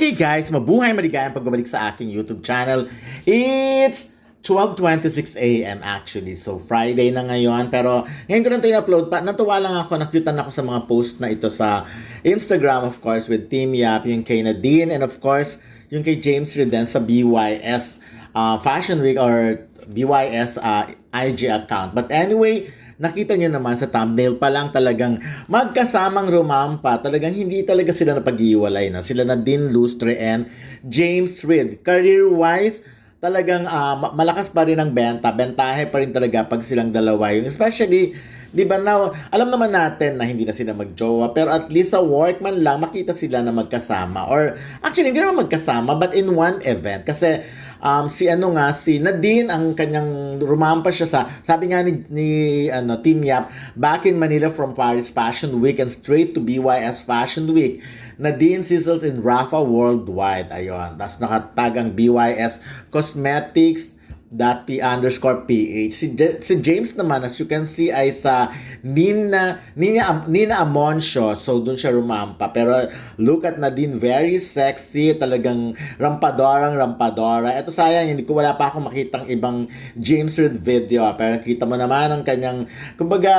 Okay guys, mabuhay maligayang pagbabalik sa aking YouTube channel. It's 12:26 a.m. actually. So Friday na ngayon, pero ngayon ko lang ito in-upload pa. Natuwa lang ako, nakyutan ako sa mga post na ito sa Instagram, of course, with Team Yap, yung kay Nadine, and of course, yung kay James Riden sa BYS Fashion Week or BYS IG account. But anyway, nakita nyo naman sa thumbnail pa lang talagang magkasamang rumampa. Talagang hindi talaga sila napag-iwalay. No? Sila Nadine Lustre and James Reid. Career-wise, talagang malakas pa rin ang benta. Bentahe pa rin talaga pag silang dalawa. Yung especially, di ba now, alam naman natin na hindi na sila magjowa. Pero at least sa work man lang, makita sila na magkasama. Or actually, hindi naman magkasama, but in one event. Kasi si Nadine ang kanyang rumampa siya sabi nga ni Team Yap, back in Manila from Paris Fashion Week and straight to BYS Fashion Week. Nadine sizzles in Rafa Worldwide. Ayun. Tapos nakatagang BYS Cosmetics .p_ph. Si James naman, as you can see, ay sa Nina Amoncio. So, dun siya rumampa. Pero, look at Nadine, very sexy. Talagang rampadora. Ito sayang, wala pa akong makitang ibang James Reid video. Pero kita mo naman ang kanyang, kumbaga,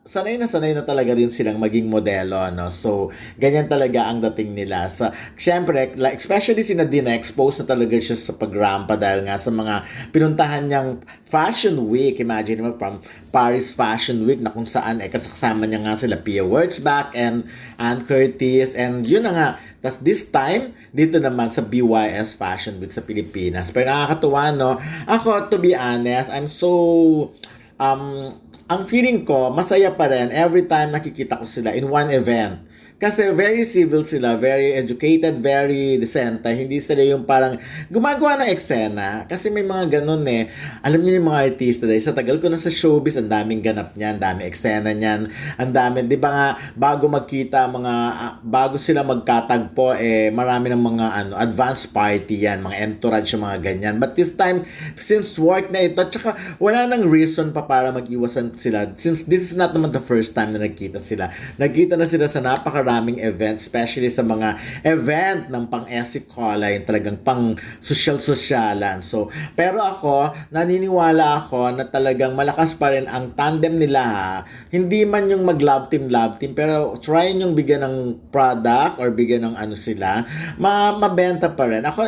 sanay na talaga din silang maging modelo, no? So, ganyan talaga ang dating nila. Siyempre, like, especially si Nadine, exposed na talaga siya sa pagrampa dahil nga sa mga pinuntahan niyang Fashion Week. Imagine mo, from Paris Fashion Week na kung saan, kasama niya nga sila Pia Wurtzbach and Ann Curtis. And yun na nga, tas this time, dito naman sa BYS Fashion Week sa Pilipinas. Pero nakakatuwa, no? Ako, to be honest, I'm so ang feeling ko, masaya pa rin every time nakikita ko sila in one event. Kasi very civil sila, very educated, very decent. Hindi sila yung parang gumagawa ng eksena. Kasi may mga ganun eh. Alam niyo yung mga artista dahil sa tagal ko na sa showbiz, ang daming ganap niyan, ang daming eksena niyan, ang daming, di ba nga, bago magkita, bago sila magkatagpo, marami ng mga advance party yan, mga entourage, mga ganyan. But this time, since work na ito, tsaka wala nang reason pa para mag-iwasan sila. Since this is not naman the first time na nagkita sila. Nagkita na sila sa napakaraming event, especially sa mga event ng pang-esikola, yung talagang pang-social-socialan. So, pero ako, naniniwala ako na talagang malakas pa rin ang tandem nila, ha. Hindi man yung mag-love team, pero try yung bigyan ng product or bigyan ng sila, mabenta pa rin. Ako,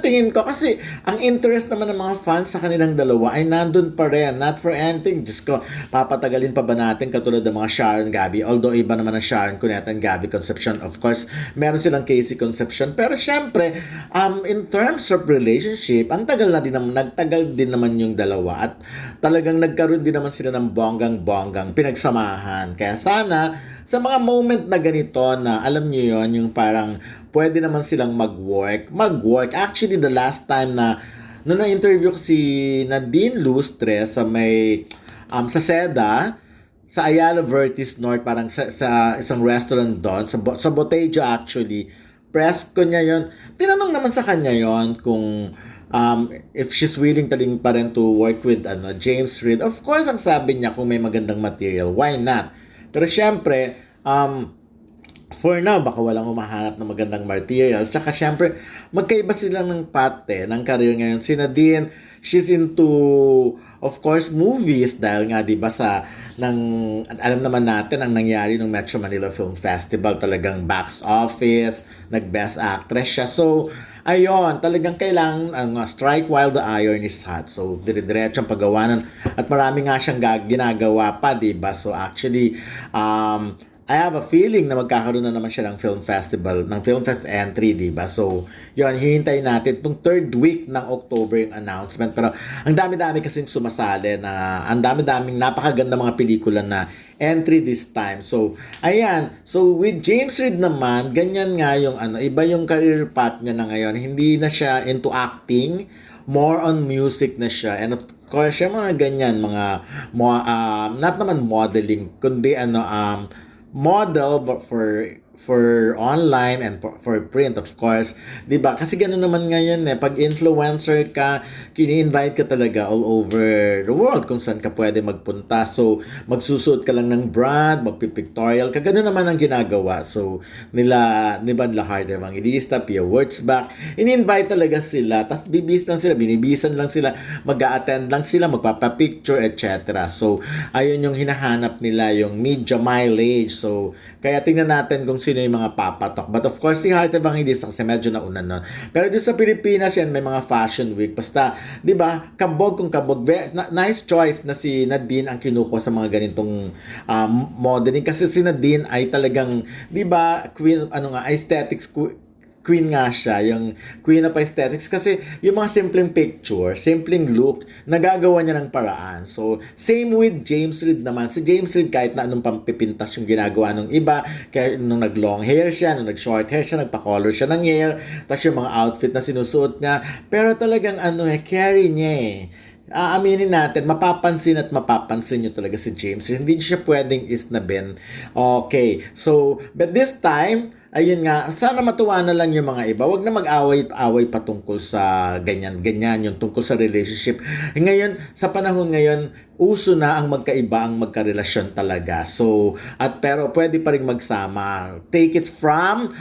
tingin ko kasi ang interest naman ng mga fans sa kanilang dalawa ay nandun pa rin. Not for anything. Diyos ko, papatagalin pa ba natin katulad ng mga Sharon Gabi? Although iba naman ang Sharon Cuneta and Gabi Concepcion, of course, meron silang Casey Concepcion. Pero syempre, in terms of relationship, nagtagal din naman yung dalawa at talagang nagkaroon din naman sila ng bonggang pinagsamahan. Kaya sana, sa mga moment na ganito na, alam niyo yon yung parang pwede naman silang mag-work. Actually, the last time na nung na-interview ko si Nadine Lustre sa sa SEDA, sa Ayala Vertis North, parang sa isang restaurant doon, sa Botejo actually, press ko niya yon. Tinanong naman sa kanya yon kung if she's willing pa rin to work with James Reid. Of course, ang sabi niya, kung may magandang material, why not? Pero syempre, for now, baka walang humahanap ng magandang materials. Tsaka syempre, magkaiba sila ng ng career ngayon. Si Nadine, she's into, of course, movies dahil nga, di ba, alam naman natin ang nangyari ng Metro Manila Film Festival, talagang box office, nag-best actress siya. So, ayun, talagang kailangan strike while the iron is hot. So, dire-diretso ang paggawa at marami nga siyang ginagawa pa, di ba? So, actually, I have a feeling na magkakaroon na naman siya ng film festival, ng Film Fest entry, di ba? So, yun, hihintay natin itong third week ng October yung announcement. Pero, ang dami-dami kasing sumasali na, ang dami-daming napakaganda mga pelikula na entry this time. So, ayan. So, with James Reid naman, ganyan nga yung iba yung career path niya na ngayon. Hindi na siya into acting, more on music na siya. And of course, siya mga ganyan, not naman modeling, kundi model but for for online and for print, of course, 'di ba? Kasi gano'n naman ngayon eh, pag influencer ka, kini-invite ka talaga all over the world kung saan ka pwede magpunta. So magsusuot ka lang ng brand, magpipictorial ka, gano'n naman ang ginagawa. So nila Heart Evangelista, Pia Wurtzbach, ini-invite talaga sila, tapos bibis lang sila, binibisan lang sila, mag-a-attend lang sila, magpapapicture, etc. So ayun yung hinahanap nila, yung media mileage. So kaya tingnan natin kung sino yung mga papatok. But of course, si Heart Evangelista kasi medyo nauna nun. Pero dito sa Pilipinas yan, may mga fashion week. Basta, di ba, kabog kung kabog. Nice choice na si Nadine ang kinukuha sa mga ganitong modeling. Kasi si Nadine ay talagang, di ba, queen, aesthetics queen nga siya, yung queen of aesthetics, kasi yung mga simpleng picture, simpleng look, nagagawa niya ng paraan. So, same with James Reid naman. Si James Reid, kahit na anong pampipintas yung ginagawa ng iba, kaya nung nag-long hair siya, nung nag-short hair siya, nagpa-color siya ng hair, tapos yung mga outfit na sinusuot niya, pero talagang carry niya eh. Aaminin natin, mapapansin at mapapansin nyo talaga si James. Hindi siya pwedeng isnabin. Okay. So, but this time, ayun nga, sana matuwa na lang yung mga iba. Huwag na mag-away-away patungkol sa ganyan-ganyan, yung tungkol sa relationship. Ngayon, sa panahon ngayon, uso na ang magkaiba, ang magkarelasyon talaga. So, pero pwede pa rin magsama. Take it from